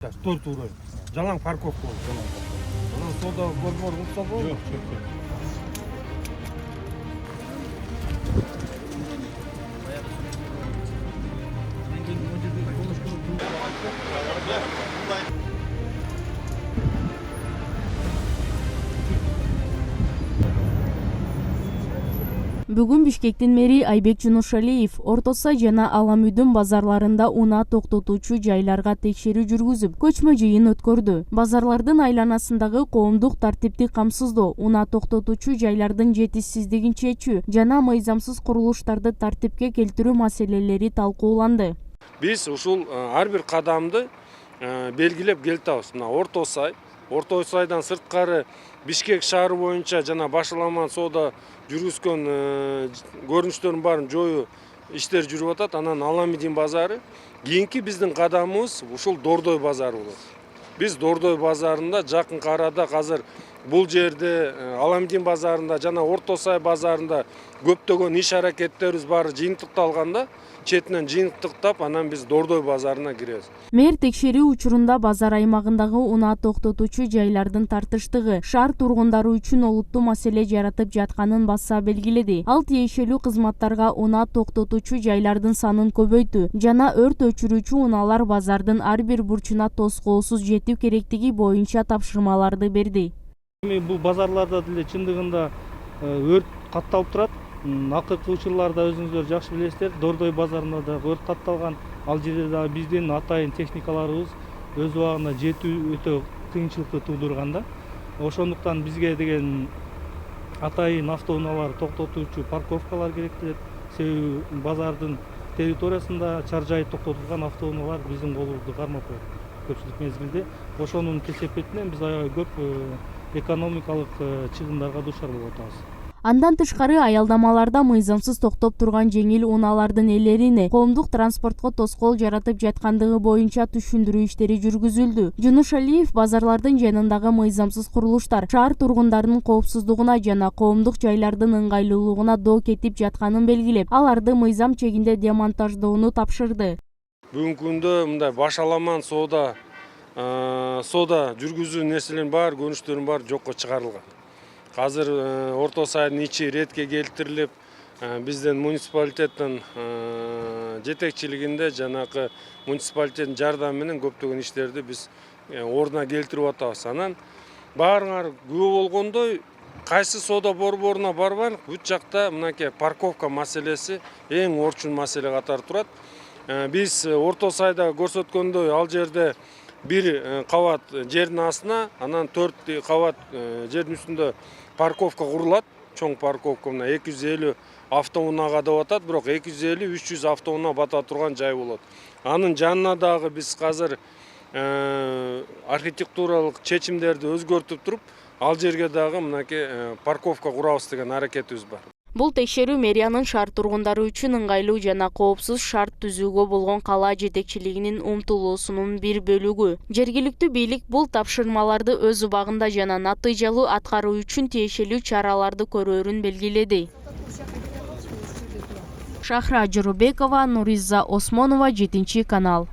Төрт урай. Жалаң парковка болду, жалаң парковка. Анан сода борбор урса болду. Жок. Бүгүн Бишкектин мэри Айбек Жунушалиев Орто Сай жана Аламүйдүн базарларында унаа токтотуучу жайларга текшерүү жүргүзүп, көчмө жыйын өткөрдү. Базарлардын айланасындагы коомдук тартипти камсыздоо, унаа токтотуучу жайлардын жетишсиздигин чечүү жана мыйзамсыз курулуштарды тартипке келтирүү маселелери талкууланды. Биз ушул ар бир кадамды белгилеп келатабыз. Мына Орто Сайдан сырткары Бишкек шаары боюнча жана башаламан соода жүргүзгөн көрүнүштөрдүн баарын жоюу иштери жүрүп атат. Анан Аламидин базары кийинки биздин кадамыбыз ушул Дордой базары болот. Биз Дордой базарында жакынкы арада азыр бул жерде Аламидин базарында жана Орто Сай базарында көптөгөн иш аракеттерибиз баары жыйынтыкталганда четинен жыйынтыктап анан биз Дордой базарына киребиз. Мэр текшерүү учурунда базар аймагындагы унаа токтотуучу жайлардын тартыштыгы шаар тургундары үчүн олуттуу маселе жаратып жатканын баса белгиледи. Ал тиешелүү кызматтарга унаа токтотуучу жайлардын санын көбөйтүү жана өрт өчүрүүчү унаалар базардын ар бир бурчуна тоскоосуз жетүү керектиги боюнча тапшырмаларды берди. Бул базарларда деле чындыгында өрт катталып турат. Акыркы учурларда өзүңүздөр жакшы билесиздер, Дордой базарында да өрт катталган. Ал жерде дагы биздин атайын техникаларыбыз өз убагында жетүү өтө кыйынчылыкты туудурган. Ошондуктан бизге деген атайын автоунаалар токтотуучу парковкалар керектелет. Себеби базардын территориясында чаржайы токтотулган автоунаалар биздин колубузду кармап коет көпчүлүк мезгилде. Ошонун кесепетинен биз аябай көп экономикалык чыгымдарга дуушар болуп атабыз. Андан тышкары аялдамаларда мыйзамсыз токтоп турган жеңил унаалардын ээлерине коомдук транспортко тоскоол жаратып жаткандыгы боюнча түшүндүрүү иштери жүргүзүлдү. Жунушалиев базарлардын жанындагы мыйзамсыз курулуштар шаар тургундарынын коопсуздугуна жана коомдук жайлардын ыңгайлуулугуна доо кетип жатканын белгилеп, аларды мыйзам чегинде демонтаждоону тапшырды. Бүгүнкү күндө мындай башаламан соода жүргүзүү нерселеринин баары, көрүнүштөрдүн баары жокко чыгарылган. Азыр Орто Сайдын ичи ретке келтирилип, биздин муниципалитеттин жетекчилигинде жанакы муниципалитеттин жардамы менен көптөгөн иштерди биз ордуна келтирип атабыз. Анан баарыңар күбө болгондой, кайсы соода борборуна барбайлык, бүт жакта мынакей парковка маселеси эң орчун маселе катары турат. Биз Орто Сайда көрсөткөндөй ал жерде бир кабат жердин астына, анан 4 кабат жердин үстүндө парковка курулат. Чоң парковка мына 250 автоунаага деп атат, бирок 250-300 автоунаа бата турган жай болот. Анын жанына дагы биз азыр архитектуралык чечимдерди өзгөртүп туруп, ал жерге дагы мынакей парковка курабыз деген аракетибиз бар. Бул текшерүү мэриянын шаар тургундары үчүн ыңгайлуу жана коопсуз шарт түзүүгө болгон кала жетекчилигинин умтулуусунун бир бөлүгү. Жергиликтүү бийлик бул тапшырмаларды өз убагында жана натыйжалуу аткаруу үчүн тиешелүү чараларды көрөөрүн белгиледи. Шахра Жорубекова, Нуриза Осмонова, 7 канал.